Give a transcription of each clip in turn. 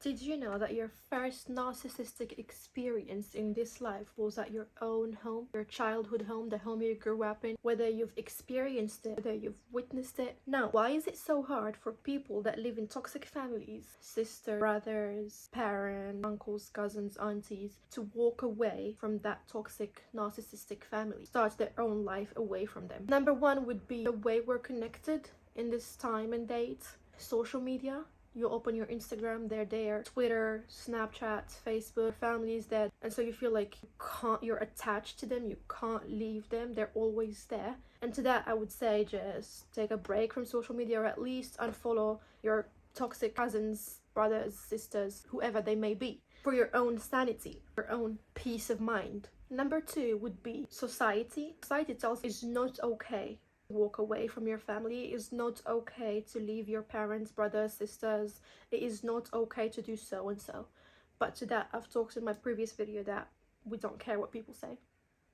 Did you know that your first narcissistic experience in this life was at your own home, your childhood home, the home you grew up in? Whether you've experienced it, whether you've witnessed it. Now, why is it so hard for people that live in toxic families, sisters, brothers, parents, uncles, cousins, aunties, to walk away from that toxic narcissistic family, start their own life away from them? Number one would be the way we're connected in this time and date. Social media. You open your Instagram, they're there. Twitter, Snapchat, Facebook, families dead. And so you feel like you're attached to them, you can't leave them, they're always there. And to that, I would say just take a break from social media, or at least unfollow your toxic cousins, brothers, sisters, whoever they may be, for your own sanity, your own peace of mind. Number two would be society. Society tells you it's not okay. Walk away from your family. It is not okay to leave your parents, brothers, sisters. It is not okay to do so and so. But to that, I've talked in my previous video that we don't care what people say.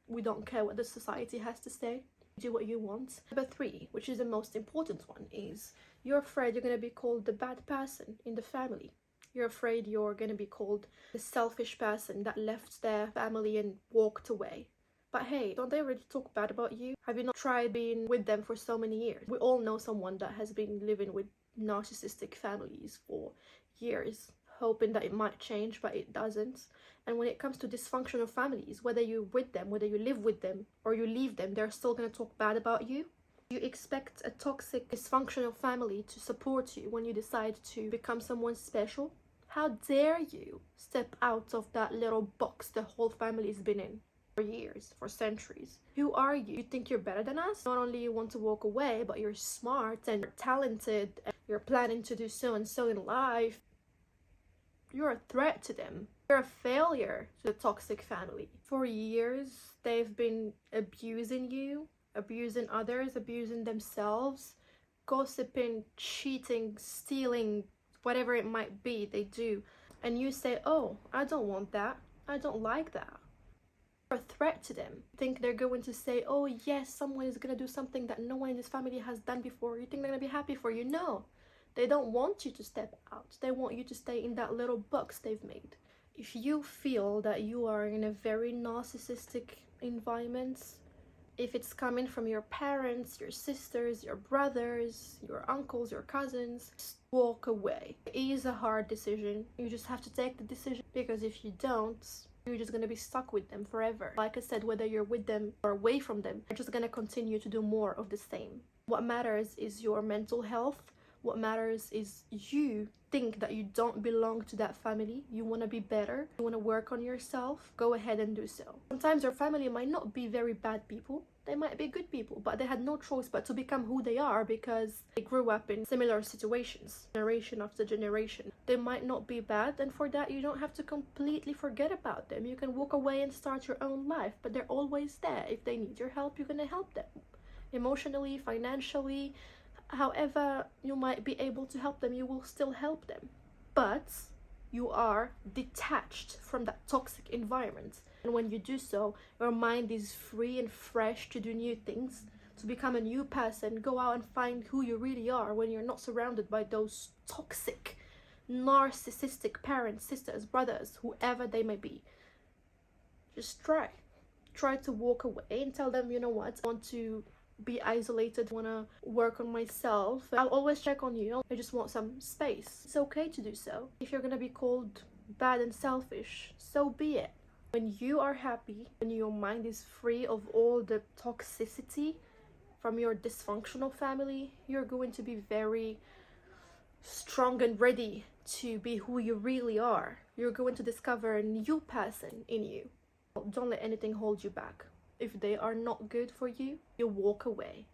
We don't care what the society has to say. Do what you want. Number three, which is the most important one, is you're afraid you're going to be called the bad person in the family. You're afraid you're going to be called the selfish person that left their family and walked away. But hey, don't they already talk bad about you? Have you not tried being with them for so many years? We all know someone that has been living with narcissistic families for years, hoping that it might change, but it doesn't. And when it comes to dysfunctional families, whether you're with them, whether you live with them, or you leave them, they're still going to talk bad about you. You expect a toxic, dysfunctional family to support you when you decide to become someone special? How dare you step out of that little box the whole family's been in? For years, for centuries. Who are you? You think you're better than us? Not only you want to walk away, but you're smart and you're talented and you're planning to do so and so in life. You're a threat to them. You're a failure to the toxic family. For years, they've been abusing you, abusing others, abusing themselves, gossiping, cheating, stealing, whatever it might be, they do. And you say, oh, I don't want that. I don't like that. A threat to them. You think they're going to say, oh yes, someone is going to do something that no one in this family has done before. You think they're going to be happy for you? No, they don't want you to step out. They want you to stay in that little box they've made. If you feel that you are in a very narcissistic environment, if it's coming from your parents, your sisters, your brothers, your uncles, your cousins, just walk away. It is a hard decision. You just have to take the decision, because if you don't, you're just going to be stuck with them forever. Like I said, whether you're with them or away from them, you're just going to continue to do more of the same. What matters is your mental health. What matters is you think that you don't belong to that family. You want to be better. You want to work on yourself. Go ahead and do so. Sometimes your family might not be very bad people. They might be good people, but they had no choice but to become who they are because they grew up in similar situations, generation after generation. They might not be bad, and for that you don't have to completely forget about them. You can walk away and start your own life, but they're always there. If they need your help, you're going to help them. Emotionally, financially, however you might be able to help them, you will still help them. But you are detached from that toxic environment. And when you do so, your mind is free and fresh to do new things, to become a new person, go out and find who you really are when you're not surrounded by those toxic, narcissistic parents, sisters, brothers, whoever they may be. Just try to walk away and tell them, you know what, I want to be isolated, I want to work on myself. I'll always check on you. I just want some space. It's okay to do so. If you're gonna be called bad and selfish, so be it. When you are happy, when your mind is free of all the toxicity from your dysfunctional family, you're going to be very strong and ready to be who you really are. You're going to discover a new person in you. Don't let anything hold you back. If they are not good for you, you walk away.